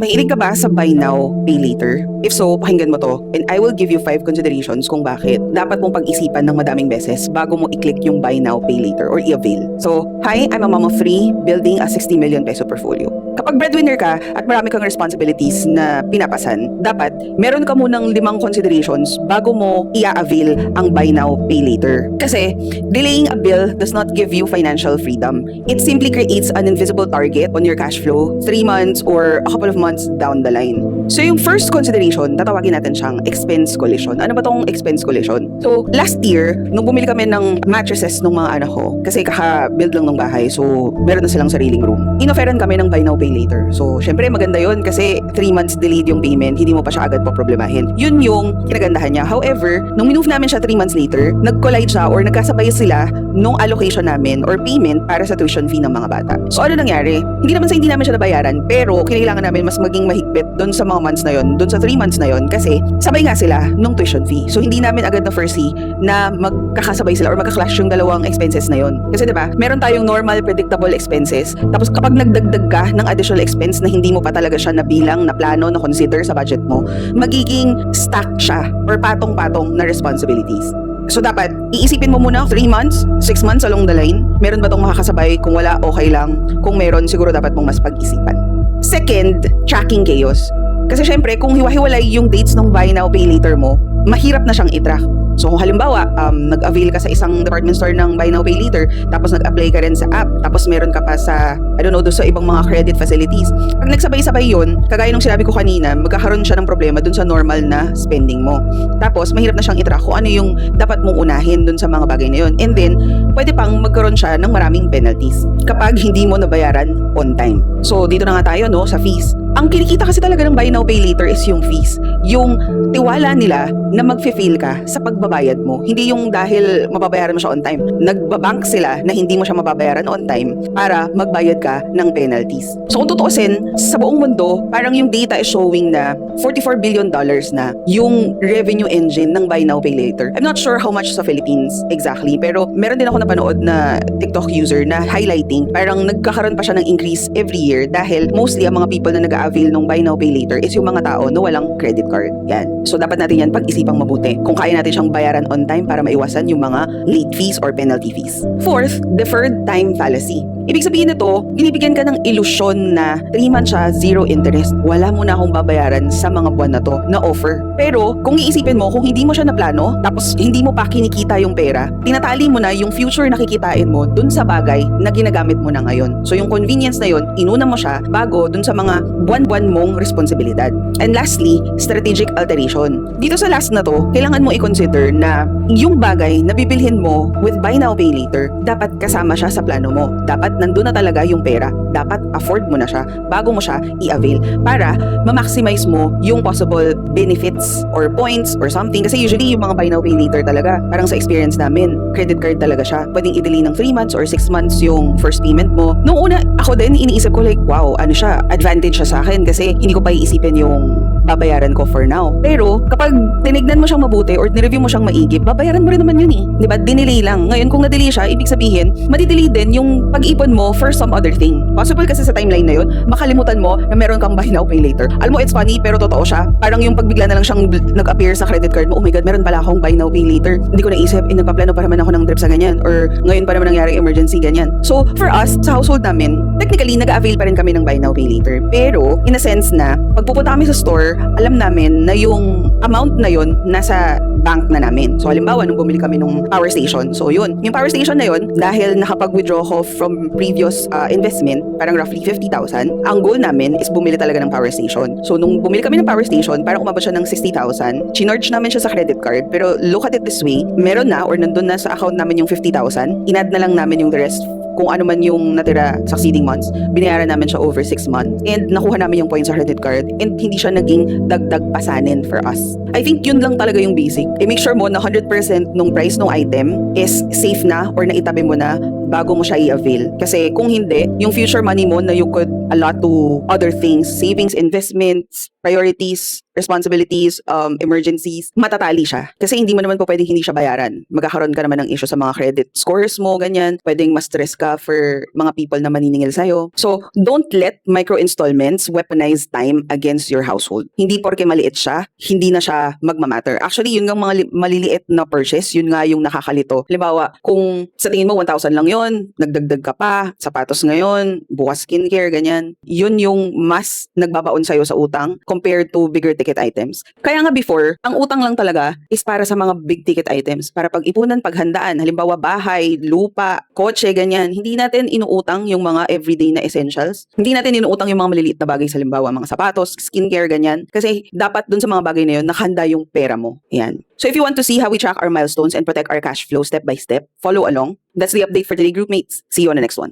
Mahilig ka ba sa buy now, pay later? If so, pakinggan mo to and I will give you 5 considerations kung bakit dapat mong pag-isipan ng madaming beses bago mo i-click yung buy now, pay later or i-avail. So, hi, I'm a mom of 3 building a 60 million peso portfolio. Kapag breadwinner ka at marami kang responsibilities na pinapasan, dapat meron ka munang 5 considerations bago mo i-avail ang buy now, pay later. Kasi, delaying a bill does not give you financial freedom. It simply creates an invisible target on your cash flow 3 months or a couple of months down the line. So yung first consideration, tatawagin natin siyang expense collision. Ano ba tong expense collision? So last year, nung bumili kami ng mattresses ng mga anak ko, kasi kaka-build lang ng bahay, so meron na silang sariling room. Inoferan kami ng buy now, pay later. So syempre maganda yon kasi 3 months delayed yung payment, hindi mo pa siya agad poproblemahin. Yun yung kinagandahan niya. However, nung minove namin siya 3 months later, nag-collide siya or nagkasabay sila nung allocation namin or payment para sa tuition fee ng mga bata. So ano nangyari? Hindi naman siya nabayaran, pero kailangan namin mas maging mahigpit doon sa mga months na yon, doon sa 3 months na yon kasi sabay nga sila nung tuition fee. So hindi namin agad na foresee na magkakasabay sila or magka-clash yung dalawang expenses na yon. Kasi 'di ba, meron tayong normal predictable expenses. Tapos kapag nagdagdag ka ng additional expense na hindi mo pa talaga siya nabilang, na plano, na consider sa budget mo, magiging stack siya or patong-patong na responsibilities. So dapat, iisipin mo muna 3 months, 6 months along the line. Meron ba tong makakasabay? Kung wala, okay lang. Kung meron, siguro dapat mong mas pag-isipan. Second, tracking chaos. Kasi syempre, kung hiwa-hiwalay yung dates ng buy now, pay later mo, mahirap na siyang i-track. So kung halimbawa, nag-avail ka sa isang department store ng buy now, pay later, tapos nag-apply ka rin sa app, tapos meron ka pa sa, I don't know, doon sa ibang mga credit facilities. Pag nagsabay-sabay yun, kagaya nung sinabi ko kanina, magkakaroon siya ng problema dun sa normal na spending mo. Tapos, mahirap na siyang i-track kung ano yung dapat mong unahin dun sa mga bagay na yun. And then, pwede pang magkaroon siya ng maraming penalties kapag hindi mo nabayaran on time. So, dito na nga tayo, no, sa fees. Ang kinikita kasi talaga ng buy now, pay later is yung fees. Yung tiwala nila na mag-feel ka sa pagbabayad mo. Hindi yung dahil mababayaran mo siya on time. Nagbabank sila na hindi mo siya mababayaran on time para magbayad ka ng penalties. So kung tutuusin, sa buong mundo, parang yung data is showing na $44 billion na yung revenue engine ng buy now, pay later. I'm not sure how much sa Philippines exactly, pero meron din ako napanood na TikTok user na highlighting parang nagkakaroon pa siya ng increase every year dahil mostly ang mga people na nag-avail ng buy now, pay later is yung mga tao na walang credit card. Yan. So dapat natin yan pag-isipang mabuti kung kaya natin siyang bayaran on time para maiwasan yung mga late fees or penalty fees. Fourth, deferred time fallacy. Ibig sabihin nito, binibigyan ka ng ilusyon na 3 months siya, 0 interest. Wala mo na akong babayaran sa mga buwan na to na offer. Pero kung iisipin mo, kung hindi mo siya naplano, tapos hindi mo pa kinikita yung pera, tinatali mo na yung future na kikitain mo dun sa bagay na ginagamit mo na ngayon. So yung convenience na yun, inuna mo siya bago dun sa mga buwan-buwan mong responsibilidad. And lastly, strategic alteration. Dito sa last na to, kailangan mo i-consider na yung bagay na bibilhin mo with buy now, pay later, dapat kasama siya sa plano mo. Dapat nandun na talaga yung pera. Dapat afford mo na siya bago mo siya i-avail para ma-maximize mo yung possible benefits or points or something. Kasi usually yung mga buy now, pay later talaga, parang sa experience namin, credit card talaga siya. Pwedeng i-delay ng 3 months or 6 months yung first payment mo. Nung una, ako din, iniisip ko like, wow, ano siya, advantage siya sa akin kasi hindi ko pa iisipin yung babayaran ko for now. Pero kapag tinignan mo siyang mabuti or nireview mo siyang maigi, babayaran mo rin naman yun eh. Diba? Dinelay lang. Ngayon kung na-delay siya, ibig sabihin, madidelay din yung pag-ipon mo for some other thing. Possible kasi sa timeline na yun, makalimutan mo na meron kang buy now, pay later. Alam mo, it's funny, pero totoo siya. Parang yung pagbigla na lang siyang nag-appear sa credit card mo, oh my God, meron pala akong buy now, pay later. Hindi ko naisip, nagpaplano pa naman ako ng trip sa ganyan. Or ngayon pa naman nangyari emergency, ganyan. So, for us, sa household namin, technically, nag-avail pa rin kami ng buy now, pay later. Pero, in a sense na, pag pupunta kami sa store, alam namin na yung amount na yun nasa bank na namin. So halimbawa, nung bumili kami nung power station, so yun, yung power station na yun, dahil nakapag-withdraw ko from previous investment, parang roughly 50,000, ang goal namin is bumili talaga ng power station. So nung bumili kami ng power station, parang umabot siya ng 60,000, chinarge namin siya sa credit card, pero look at it this way, meron na or nandun na sa account namin yung 50,000, inad na lang namin yung the rest kung ano man yung natira succeeding months, binayaran namin siya over 6 months and nakuha namin yung points sa credit card and hindi siya naging dagdag pasanin for us. I think yun lang talaga yung basic. I-make sure mo na 100% nung price ng item is safe na or naitabi mo na bago mo siya i-avail. Kasi kung hindi, yung future money mo na you could allot to other things, savings, investments, priorities, responsibilities, emergencies, matatali siya. Kasi hindi mo naman po pwedeng hindi siya bayaran. Magkakaroon ka naman ng issue sa mga credit scores mo, ganyan. Pwedeng ma-stress ka for mga people na maniningil sa'yo. So, don't let micro-installments weaponize time against your household. Hindi porke maliit siya, hindi na siya magmamatter. Actually, yun nga mga maliliit na purchase, yun nga yung nakakalito. Halimbawa, kung sa tingin mo 1,000 lang yun, nagdagdag ka pa, sapatos ngayon, bukas skincare, ganyan. Yun yung mas nagbabaon sa'yo sa utang compared to bigger ticket items. Kaya nga before, ang utang lang talaga is para sa mga big ticket items, para pag-ipunan, paghandaan, halimbawa bahay, lupa, kotse, ganyan. Hindi natin inuutang yung mga everyday na essentials. Hindi natin inuutang yung mga maliliit na bagay sa halimbawa, mga sapatos, skincare, ganyan. Kasi dapat dun sa mga bagay na yun, nakahanda yung pera mo. Yan. So if you want to see how we track our milestones and protect our cash flow step by step, follow along. That's the update for today, group mates. See you on the next one.